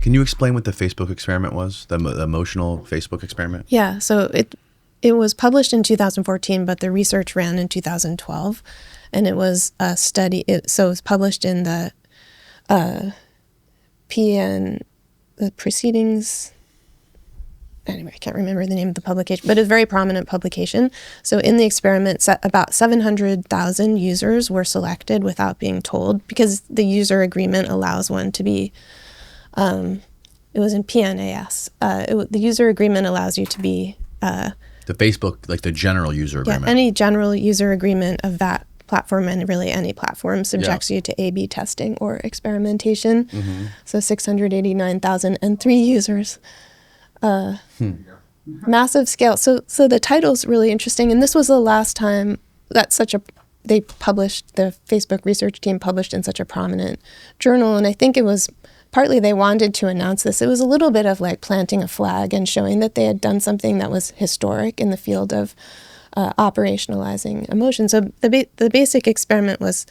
Can you explain what the Facebook experiment was? The emotional Facebook experiment? Yeah, so it was published in 2014, but the research ran in 2012, and it was a study. So it was published in the PN, the Proceedings. Anyway, I can't remember the name of the publication, but it's a very prominent publication. So in the experiment, about 700,000 users were selected without being told, because the user agreement allows one to be, it was in PNAS. The user agreement allows you to be... the Facebook, like the general user agreement. Yeah, any general user agreement of that platform, and really any platform, subjects you to A/B testing or experimentation. Mm-hmm. So 689,003 users. Massive scale. So the title's really interesting, and this was the last time that the Facebook research team published in such a prominent journal, and I think it was partly they wanted to announce this. It was a little bit of like planting a flag and showing that they had done something that was historic in the field of operationalizing emotion. So the basic experiment was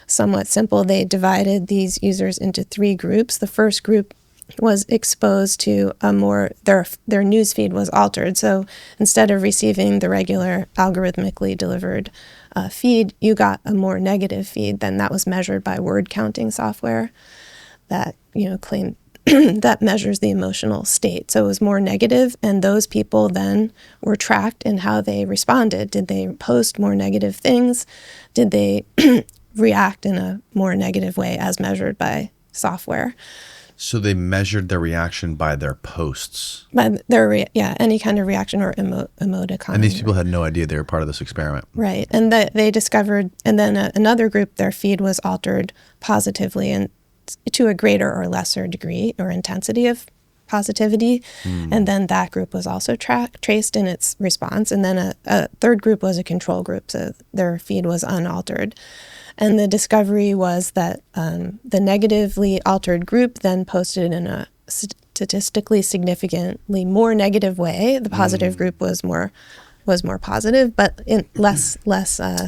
somewhat simple. They divided these users into 3 groups. The first group was exposed to their news feed was altered. So instead of receiving the regular algorithmically delivered feed, you got a more negative feed. Then that was measured by word counting software that claim that measures the emotional state. So it was more negative, and those people then were tracked in how they responded. Did they post more negative things? Did they react in a more negative way as measured by software? So they measured their reaction by their posts. By their any kind of reaction or emoticon. And these people had no idea they were part of this experiment. Right, and they discovered, and then another group, their feed was altered positively and to a greater or lesser degree or intensity of positivity. And then that group was also traced in its response. And then a third group was a control group, so their feed was unaltered. And the discovery was that the negatively altered group then posted in a statistically significantly more negative way. The positive group was more positive, but less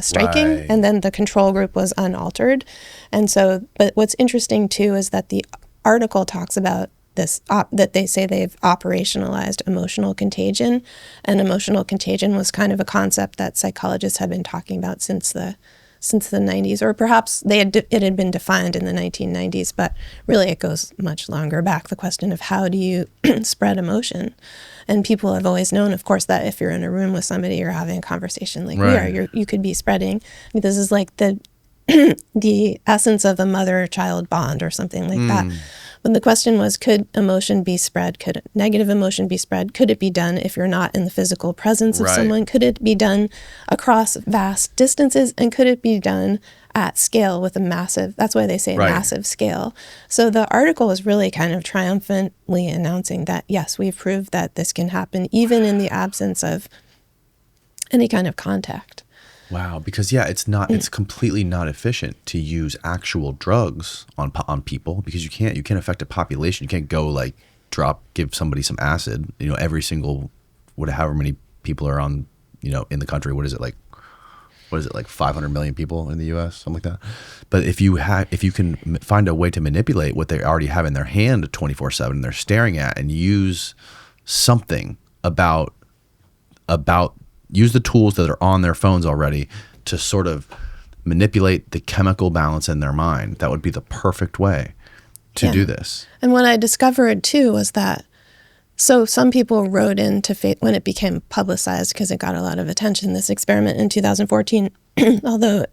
striking. Right. And then the control group was unaltered. And so, but what's interesting too is that the article talks about this, that they say they've operationalized emotional contagion. And emotional contagion was kind of a concept that psychologists have been talking about since the 90s, or perhaps it had been defined in the 1990s, but really it goes much longer back. The question of how do you spread emotion? And people have always known, of course, that if you're in a room with somebody, you're having a conversation like we are, you could be spreading. This is like the essence of a mother-child bond or something like that. But the question was, could emotion be spread? Could negative emotion be spread? Could it be done if you're not in the physical presence of someone? Could it be done across vast distances? And could it be done at scale with a massive, that's why they say massive scale. So the article is really kind of triumphantly announcing that, yes, we've proved that this can happen even in the absence of any kind of contact. Wow, because it's completely not efficient to use actual drugs on people, because you can't affect a population. You can't go give somebody some acid, every single, however many people are on, in the country. What is it like 500 million people in the US, something like that. But if you can find a way to manipulate what they already have in their hand 24/7, they're staring at, and use something use the tools that are on their phones already to sort of manipulate the chemical balance in their mind, that would be the perfect way to do this. And what I discovered too was that, so some people wrote into when it became publicized, because it got a lot of attention, this experiment in 2014, although,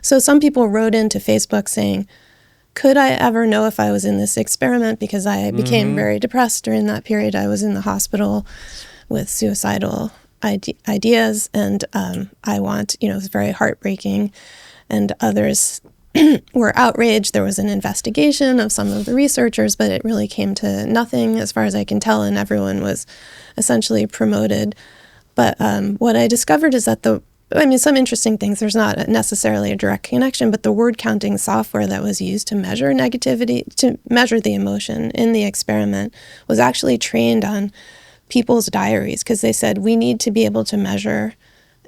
so some people wrote into Facebook saying, could I ever know if I was in this experiment? Because I became very depressed during that period. I was in the hospital with suicidal ideas, and I want, it was very heartbreaking, and others were outraged. There was an investigation of some of the researchers, but it really came to nothing as far as I can tell, and everyone was essentially promoted. But what I discovered is that some interesting things, there's not necessarily a direct connection, but the word counting software that was used to measure negativity, to measure the emotion in the experiment, was actually trained on people's diaries, because they said we need to be able to measure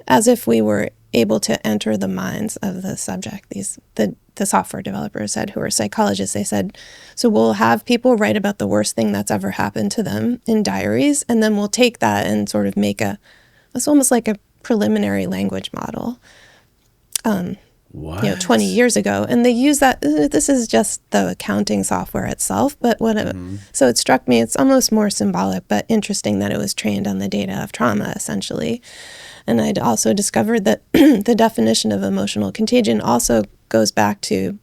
as if we were able to enter the minds of the subject. The software developers said, who are psychologists, they said, so we'll have people write about the worst thing that's ever happened to them in diaries, and then we'll take that and sort of make it's almost like a preliminary language model. 20 years ago, and they use that. This is just the accounting software itself, but so it struck me, it's almost more symbolic, but interesting that it was trained on the data of trauma, essentially. And I'd also discovered that the definition of emotional contagion also goes back to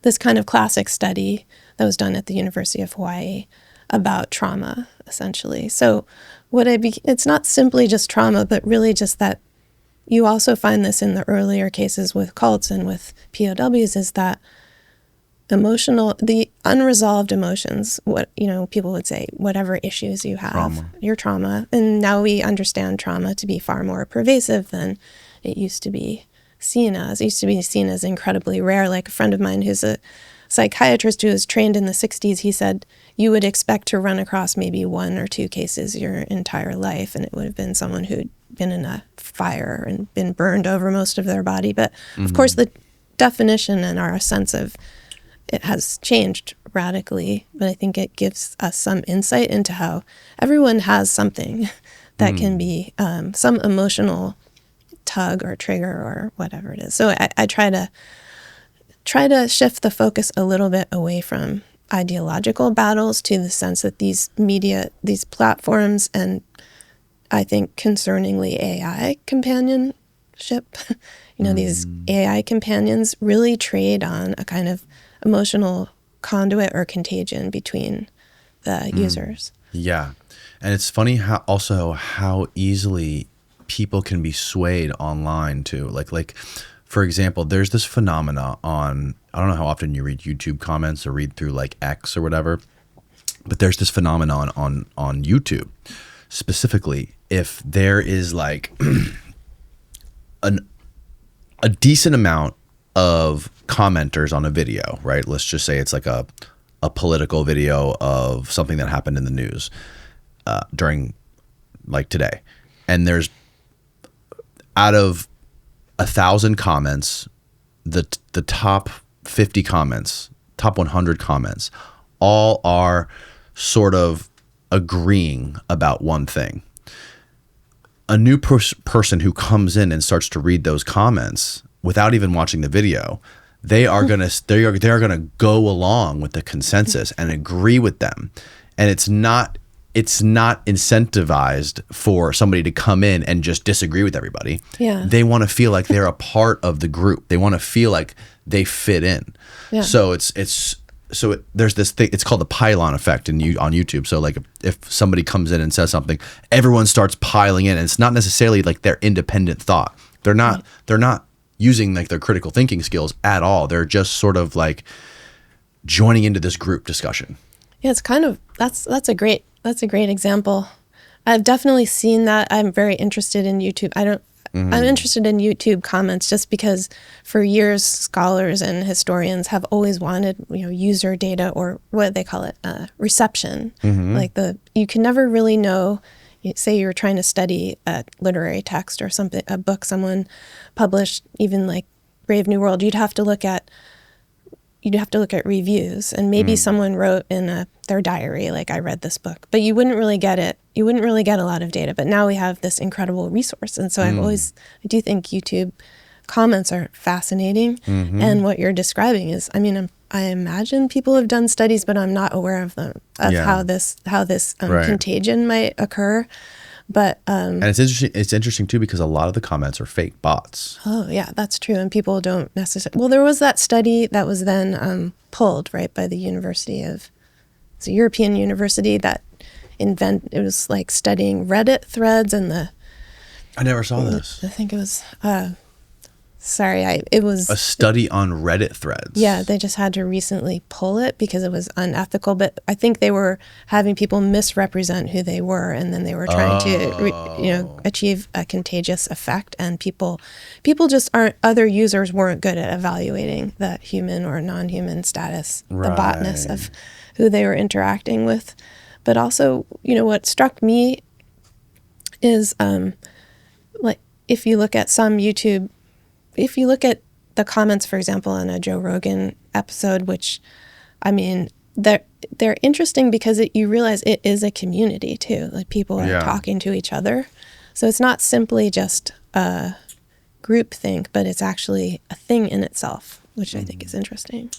this kind of classic study that was done at the University of Hawaii about trauma, essentially. So it's not simply just trauma, but really just that you also find this in the earlier cases with cults and with POWs, is that the unresolved emotions, people would say, whatever issues you have, your trauma. And now we understand trauma to be far more pervasive than it used to be seen as. It used to be seen as incredibly rare. Like a friend of mine who's a psychiatrist who was trained in the 60s, he said, you would expect to run across maybe 1 or 2 cases your entire life, and it would have been someone who'd been in a fire and been burned over most of their body. But of course, the definition and our sense of it has changed radically. But I think it gives us some insight into how everyone has something that can be some emotional tug or trigger or whatever it is. So I try to shift the focus a little bit away from ideological battles to the sense that these platforms, and I think concerningly AI companionship, these AI companions really trade on a kind of emotional conduit or contagion between the users. Yeah. And it's funny how easily people can be swayed online too. Like for example, there's this phenomena on, I don't know how often you read YouTube comments or read through like X or whatever, but there's this phenomenon on YouTube. Specifically, if there is like a decent amount of commenters on a video, right? Let's just say it's like a political video of something that happened in the news during like today. And there's, out of 1,000 comments, the top 50 comments, top 100 comments, all are sort of agreeing about one thing. A new person who comes in and starts to read those comments without even watching the video, they are gonna go along with the consensus and agree with them, and it's not incentivized for somebody to come in and just disagree with everybody. Yeah. They want to feel like they're a part of the group. They want to feel like they fit in. Yeah. So there's this thing, it's called the pile-on effect on YouTube. So like if somebody comes in and says something, everyone starts piling in, and it's not necessarily like their independent thought. They're not using like their critical thinking skills at all. They're just sort of like joining into this group discussion. Yeah, it's kind of, that's a great example. I've definitely seen that. I'm very interested in YouTube. I'm interested in YouTube comments just because for years scholars and historians have always wanted, user data, or what they call it, reception. Like you can never really know. Say you're trying to study a literary text or something, a book someone published, even like Brave New World, you'd have to look at reviews, and maybe someone wrote in their diary, like, I read this book, but you wouldn't really get it. You wouldn't really get a lot of data, but now we have this incredible resource. And so I do think YouTube comments are fascinating. And what you're describing is, I imagine people have done studies, but I'm not aware of them, of how this contagion might occur. But and it's interesting too, because a lot of the comments are fake bots. Oh yeah, that's true. And people don't necessarily, well, there was that study that was then pulled, right, by the it's a European university that it was like studying Reddit threads and I never saw this. I think it was it was a study on Reddit threads. Yeah, they just had to recently pull it because it was unethical. But I think they were having people misrepresent who they were, and then they were trying to, achieve a contagious effect. And people just aren't. Other users weren't good at evaluating the human or non-human status, the botness of who they were interacting with. But also, what struck me is if you look at the comments, for example, in a Joe Rogan episode, which, I mean, they're interesting because you realize it is a community too. Like, people are talking to each other. So it's not simply just a group think, but it's actually a thing in itself, which I think is interesting.